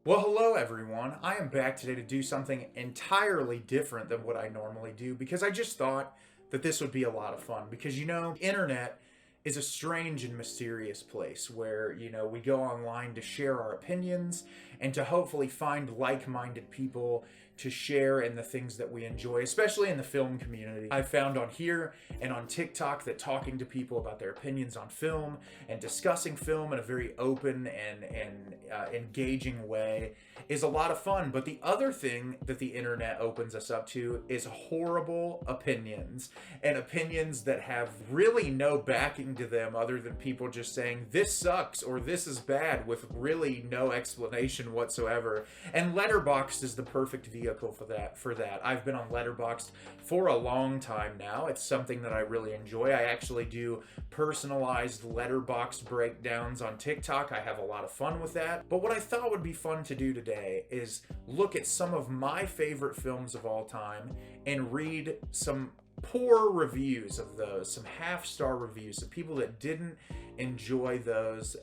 Well, hello everyone. I am back today to do something entirely different than what I normally do because I just thought that this would be a lot of fun because internet is a strange and mysterious place where, we go online to share our opinions and to hopefully find like-minded people to share in the things that we enjoy, especially in the film community. I found on here and on TikTok that talking to people about their opinions on film and discussing film in a very open and engaging way is a lot of fun. But the other thing that the internet opens us up to is horrible opinions, and opinions that have really no backing to them other than people just saying this sucks or this is bad with really no explanation whatsoever. And Letterboxd is the perfect vehicle for that. I've been on Letterboxd for a long time now. It's something that I really enjoy. I actually do personalized Letterboxd breakdowns on TikTok. I have a lot of fun with that. But what I thought would be fun to do today is look at some of my favorite films of all time and read some poor reviews of those, some half-star reviews of people that didn't enjoy those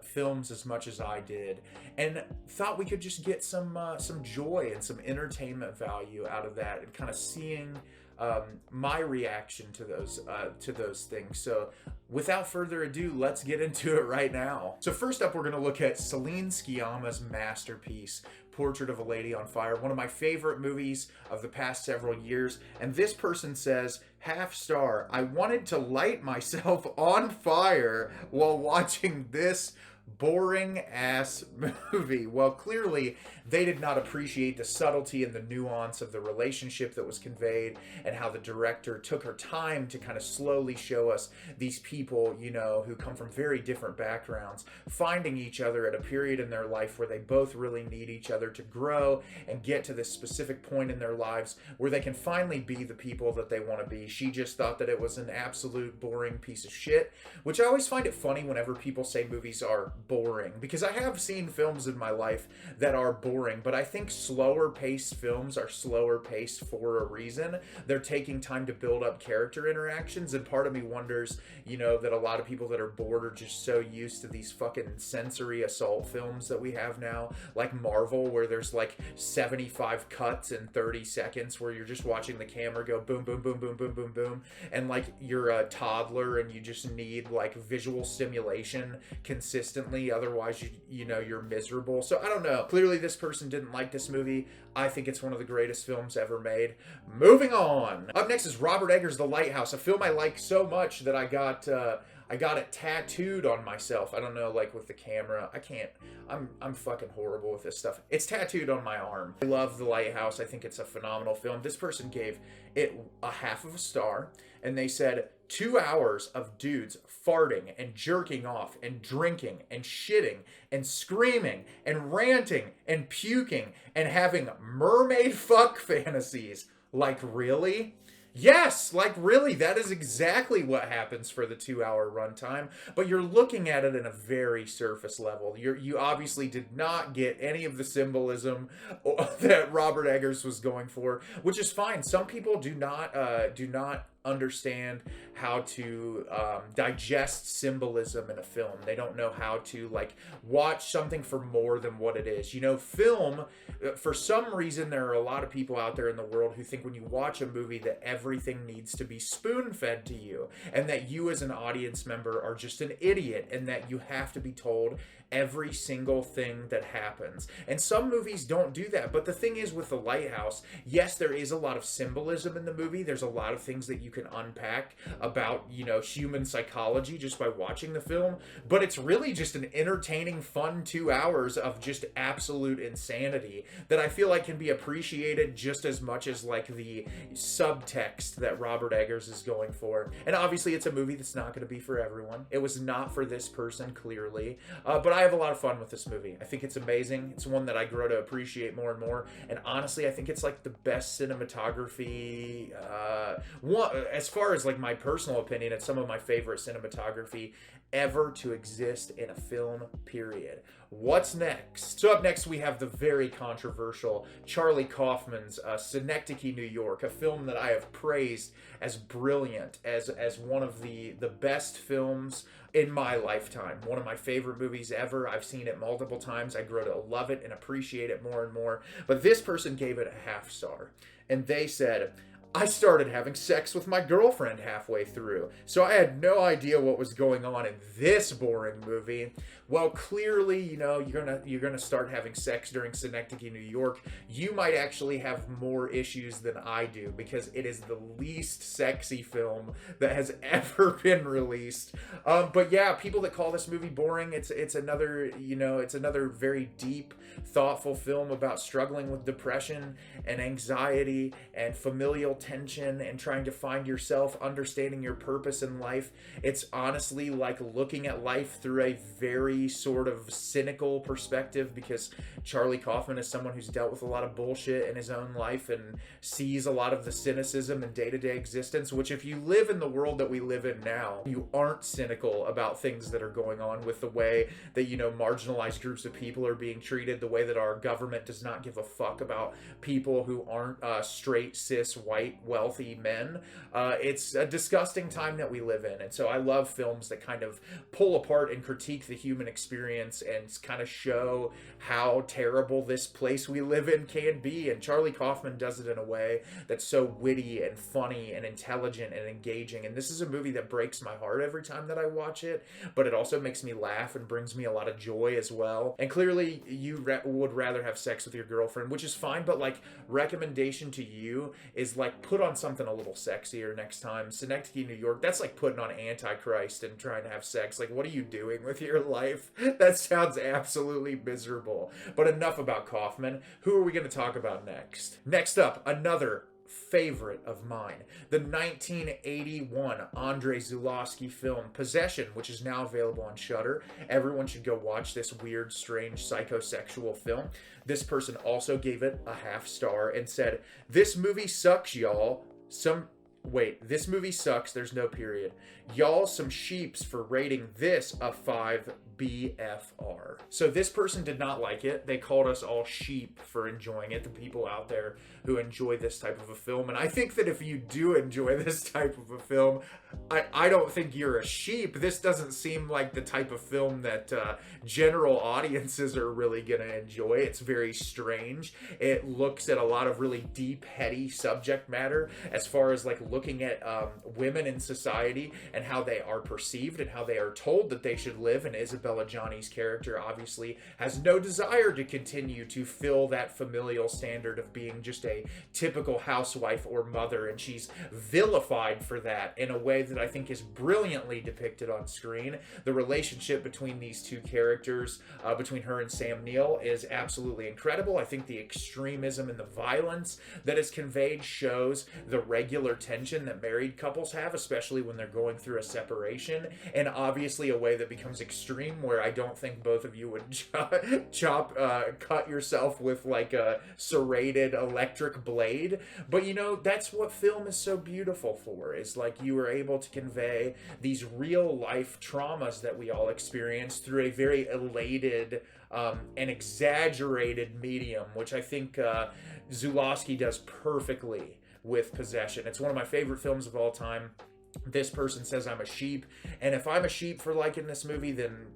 films as much as I did, and thought we could just get some joy and some entertainment value out of that, and kind of seeing my reaction to those things. So without further ado, let's get into it right now. So first up, we're going to look at Celine Sciamma's masterpiece, Portrait of a Lady on Fire, one of my favorite movies of the past several years. And this person says, half star, I wanted to light myself on fire while watching this boring ass movie. Well, clearly they did not appreciate the subtlety and the nuance of the relationship that was conveyed, and how the director took her time to kind of slowly show us these people, who come from very different backgrounds, finding each other at a period in their life where they both really need each other to grow and get to this specific point in their lives where they can finally be the people that they want to be. She just thought that it was an absolute boring piece of shit, which I always find it funny whenever people say movies are boring, because I have seen films in my life that are boring, but I think slower paced films are slower paced for a reason. They're taking time to build up character interactions, and part of me wonders, that a lot of people that are bored are just so used to these fucking sensory assault films that we have now, like Marvel, where there's like 75 cuts in 30 seconds where you're just watching the camera go boom, boom, boom, boom, boom, boom, boom, and like you're a toddler and you just need like visual stimulation consistently, otherwise you're miserable. So I don't know, clearly this person didn't like this movie. I think it's one of the greatest films ever made. Moving on. Up next is Robert Eggers' The Lighthouse, a film I like so much that I got it tattooed on myself. I don't know, like with the camera, I can't, I'm fucking horrible with this stuff. It's tattooed on my arm. I love The Lighthouse. I think it's a phenomenal film. This person gave it a half of a star, and they said 2 hours of dudes farting and jerking off and drinking and shitting and screaming and ranting and puking and having mermaid fuck fantasies. Like, really? Yes, like really, that is exactly what happens for the 2 hour runtime, but you're looking at it in a very surface level. You obviously did not get any of the symbolism that Robert Eggers was going for, which is fine. Some people do not understand how to digest symbolism in a film. They don't know how to watch something for more than what it is. Film, for some reason, there are a lot of people out there in the world who think when you watch a movie that everything needs to be spoon-fed to you, and that you as an audience member are just an idiot, and that you have to be told every single thing that happens. And some movies don't do that. But the thing is, with The Lighthouse, yes, there is a lot of symbolism in the movie. There's a lot of things that you can unpack about, human psychology just by watching the film. But it's really just an entertaining, fun 2 hours of just absolute insanity that I feel like can be appreciated just as much as the subtext that Robert Eggers is going for. And obviously it's a movie that's not going to be for everyone. It was not for this person, clearly. But I have a lot of fun with this movie. I think it's amazing. It's one that I grow to appreciate more and more. And honestly, I think it's the best cinematography, as far as like my personal opinion, it's some of my favorite cinematography ever to exist in a film, period. What's next? So up next we have the very controversial Charlie Kaufman's Synecdoche, New York, a film that I have praised as brilliant, as one of the best films in my lifetime. One of my favorite movies ever. I've seen it multiple times. I grow to love it and appreciate it more and more. But this person gave it a half star. And they said, I started having sex with my girlfriend halfway through, so I had no idea what was going on in this boring movie. Well, clearly, you know, you're gonna start having sex during Synecdoche, New York. You might actually have more issues than I do, because it is the least sexy film that has ever been released. But yeah, people that call this movie boring, it's another, you know, it's another very deep, thoughtful film about struggling with depression and anxiety and familial tension and trying to find yourself, understanding your purpose in life. It's honestly like looking at life through a very sort of cynical perspective, because Charlie Kaufman is someone who's dealt with a lot of bullshit in his own life and sees a lot of the cynicism in day-to-day existence, which if you live in the world that we live in now, you aren't cynical about things that are going on with the way that, you know, marginalized groups of people are being treated, the way that our government does not give a fuck about people who aren't straight, cis, white, wealthy men. It's a disgusting time that we live in, and so I love films that kind of pull apart and critique the human experience and kind of show how terrible this place we live in can be. And Charlie Kaufman does it in a way that's so witty and funny and intelligent and engaging. And this is a movie that breaks my heart every time that I watch it, but it also makes me laugh and brings me a lot of joy as well. And clearly you would rather have sex with your girlfriend, which is fine, but like, recommendation to you is like, put on something a little sexier next time. Synecdoche, New York, that's like putting on Antichrist and trying to have sex. Like, what are you doing with your life? That sounds absolutely miserable. But enough about Kaufman. Who are we going to talk about next? Next up, another favorite of mine, the 1981 Andrei Zulawski film Possession, which is now available on Shudder. Everyone should go watch this weird, strange, psychosexual film. This person also gave it a half star and said, "This movie sucks, y'all. This movie sucks, there's no period. Y'all some sheeps for rating this a 5 BFR." So this person did not like it. They called us all sheep for enjoying it, the people out there who enjoy this type of a film. And I think that if you do enjoy this type of a film, I don't think you're a sheep. This doesn't seem like the type of film that general audiences are really gonna enjoy. It's very strange. It looks at a lot of really deep, heady subject matter as far as like looking at women in society and how they are perceived and how they are told that they should live. And Isabella Johnny's character obviously has no desire to continue to fill that familial standard of being just a typical housewife or mother, and she's vilified for that in a way that I think is brilliantly depicted on screen. The relationship between these two characters, between her and Sam Neill, is absolutely incredible. I think the extremism and the violence that is conveyed shows the regular tension that married couples have, especially when they're going through a separation, and obviously a way that becomes extreme where I don't think both of you would cut yourself with like a serrated electric blade. But you know, that's what film is so beautiful for, is like you are able to convey these real life traumas that we all experience through a very elated and exaggerated medium, which I think Zulawski does perfectly with Possession. It's one of my favorite films of all time. This person says I'm a sheep, and if I'm a sheep for liking this movie, then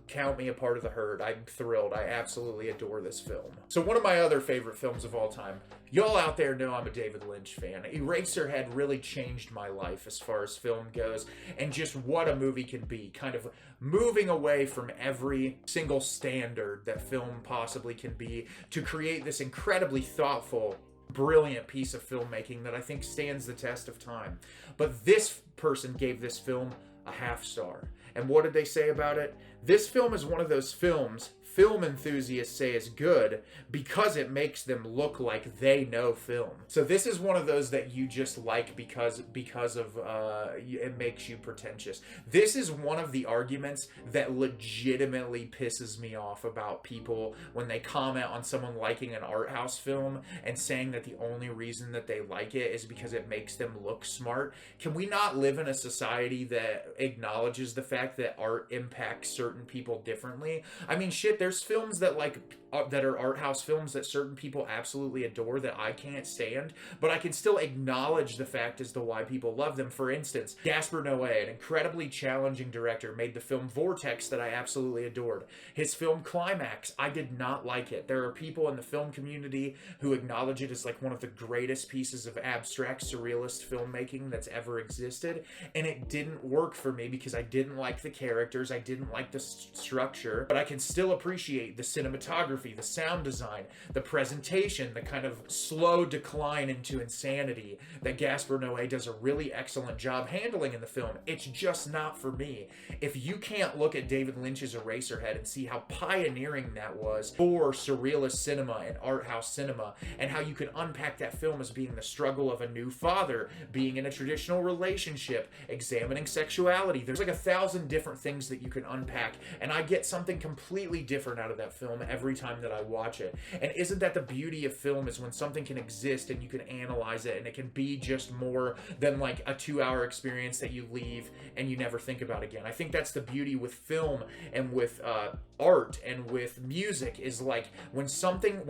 count me a part of the herd. I'm thrilled. I absolutely adore this film. So one of my other favorite films of all time, y'all out there know I'm a David Lynch fan. Eraserhead really changed my life as far as film goes, and just what a movie can be, kind of moving away from every single standard that film possibly can be to create this incredibly thoughtful, brilliant piece of filmmaking that I think stands the test of time. But this person gave this film a half star. And what did they say about it? This film is one of those films, film enthusiasts say is good because it makes them look like they know film. So this is one of those that you just like because of it makes you pretentious. This is one of the arguments that legitimately pisses me off about people when they comment on someone liking an art house film and saying that the only reason that they like it is because it makes them look smart. Can we not live in a society that acknowledges the fact that art impacts certain people differently? I mean, shit, there's films that that are art house films that certain people absolutely adore that I can't stand, but I can still acknowledge the fact as to why people love them. For instance, Gaspar Noé, an incredibly challenging director, made the film Vortex that I absolutely adored. His film Climax, I did not like it. There are people in the film community who acknowledge it as like one of the greatest pieces of abstract surrealist filmmaking that's ever existed, and it didn't work for me because I didn't like the characters, I didn't like the structure, but I can still appreciate the cinematography, the sound design, the presentation, the kind of slow decline into insanity that Gaspar Noé does a really excellent job handling in the film. It's just not for me. If you can't look at David Lynch's Eraserhead and see how pioneering that was for surrealist cinema and art house cinema, and how you can unpack that film as being the struggle of a new father, being in a traditional relationship, examining sexuality, there's like 1,000 different things that you can unpack, and I get something completely different out of that film every time that I watch it. And isn't that the beauty of film, is when something can exist and you can analyze it and it can be just more than like a 2-hour experience that you leave and you never think about again. I think that's the beauty with film and with art and with music, is like when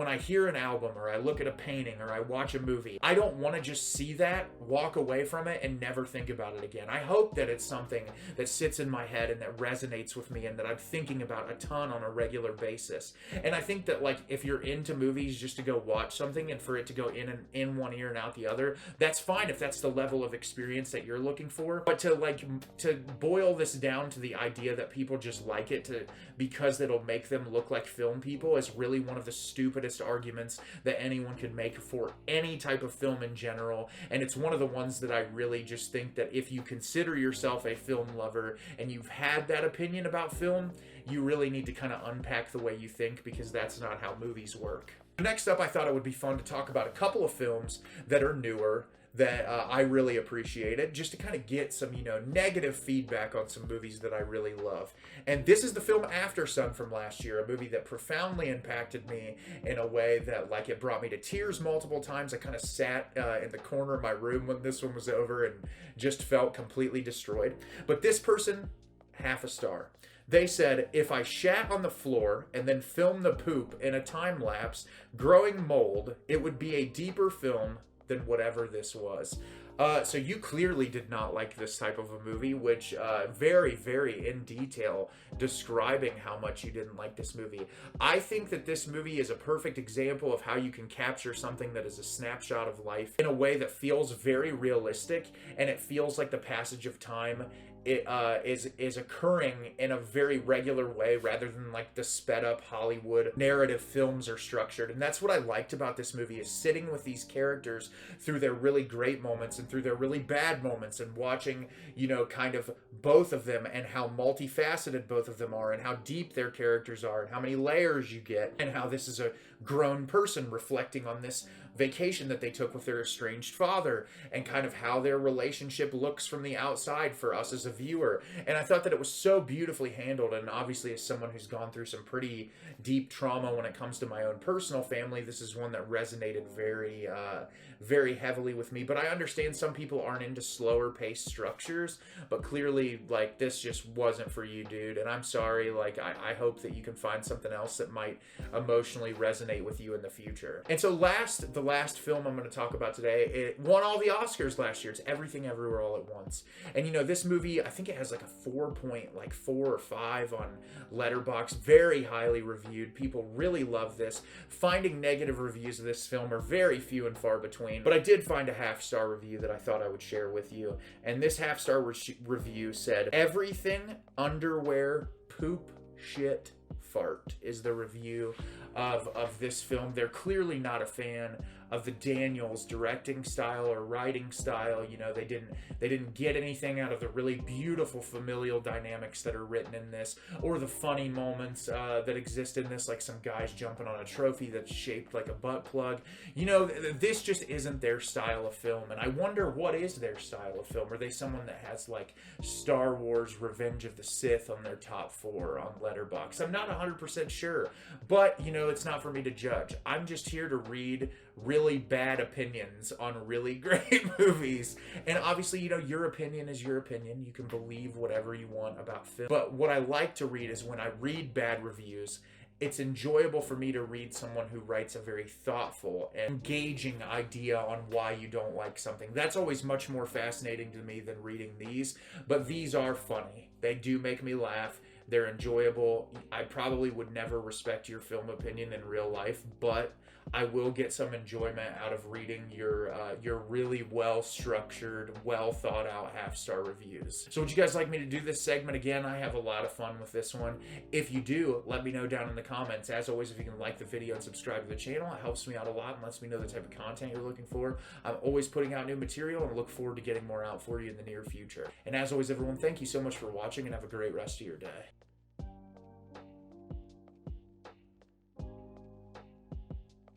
I hear an album or I look at a painting or I watch a movie, I don't want to just see that, walk away from it, and never think about it again. I hope that it's something that sits in my head and that resonates with me and that I'm thinking about a ton on a regular basis. And I think that like if you're into movies just to go watch something and for it to go in one ear and out the other, that's fine if that's the level of experience that you're looking for. But to boil this down to the idea that people just like it because it'll make them look like film people is really one of the stupidest arguments that anyone could make for any type of film in general. And it's one of the ones that I really just think that if you consider yourself a film lover and you've had that opinion about film, you really need to kind of unpack the way you think, because that's not how movies work. Next up, I thought it would be fun to talk about a couple of films that are newer that I really appreciated, just to kind of get some, negative feedback on some movies that I really love. And this is the film Aftersun from last year, a movie that profoundly impacted me in a way that, like, it brought me to tears multiple times. I kind of sat in the corner of my room when this one was over and just felt completely destroyed. But this person, 0.5 star. They said, if I shat on the floor and then filmed the poop in a time lapse growing mold, it would be a deeper film than whatever this was. So you clearly did not like this type of a movie, which very, very in detail describing how much you didn't like this movie. I think that this movie is a perfect example of how you can capture something that is a snapshot of life in a way that feels very realistic, and it feels like the passage of time is occurring in a very regular way, rather than like the sped up Hollywood narrative films are structured. And that's what I liked about this movie, is sitting with these characters through their really great moments and through their really bad moments, and watching, kind of both of them, and how multifaceted both of them are, and how deep their characters are, and how many layers you get, and how this is a grown person reflecting on this vacation that they took with their estranged father, and kind of how their relationship looks from the outside for us as a viewer. And I thought that it was so beautifully handled. And obviously, as someone who's gone through some pretty deep trauma when it comes to my own personal family, this is one that resonated very very heavily with me. But I understand some people aren't into slower paced structures, but clearly, like, this just wasn't for you, dude. And I'm sorry. Like, I hope that you can find something else that might emotionally resonate with you in the future. And so the last film I'm going to talk about today, it won all the Oscars last year. It's Everything Everywhere All at Once. And this movie, I think it has like a 4.4 or 5 on Letterboxd, very highly reviewed. People really love this. Finding negative reviews of this film are very few and far between, but I did find a 0.5 star review that I thought I would share with you. And this 0.5 star review said, "Everything, underwear, poop, shit, fart," is the review of this film. They're clearly not a fan of the Daniels directing style or writing style. You know, they didn't get anything out of the really beautiful familial dynamics that are written in this, or the funny moments that exist in this, like some guys jumping on a trophy that's shaped like a butt plug. You know, this just isn't their style of film, and I wonder what is their style of film. Are they someone that has like Star Wars Revenge of the Sith on their top 4 on Letterboxd? I'm not 100% sure, but you know, it's not for me to judge. I'm just here to read really bad opinions on really great movies. And obviously, you know, your opinion is your opinion. You can believe whatever you want about film. But what I like to read is when I read bad reviews, it's enjoyable for me to read someone who writes a very thoughtful and engaging idea on why you don't like something. That's always much more fascinating to me than reading these, but these are funny. They do make me laugh. They're enjoyable. I probably would never respect your film opinion in real life, but I will get some enjoyment out of reading your really well-structured, well-thought-out half-star reviews. So would you guys like me to do this segment again? I have a lot of fun with this one. If you do, let me know down in the comments. As always, if you can like the video and subscribe to the channel, it helps me out a lot and lets me know the type of content you're looking for. I'm always putting out new material and look forward to getting more out for you in the near future. And as always, everyone, thank you so much for watching and have a great rest of your day.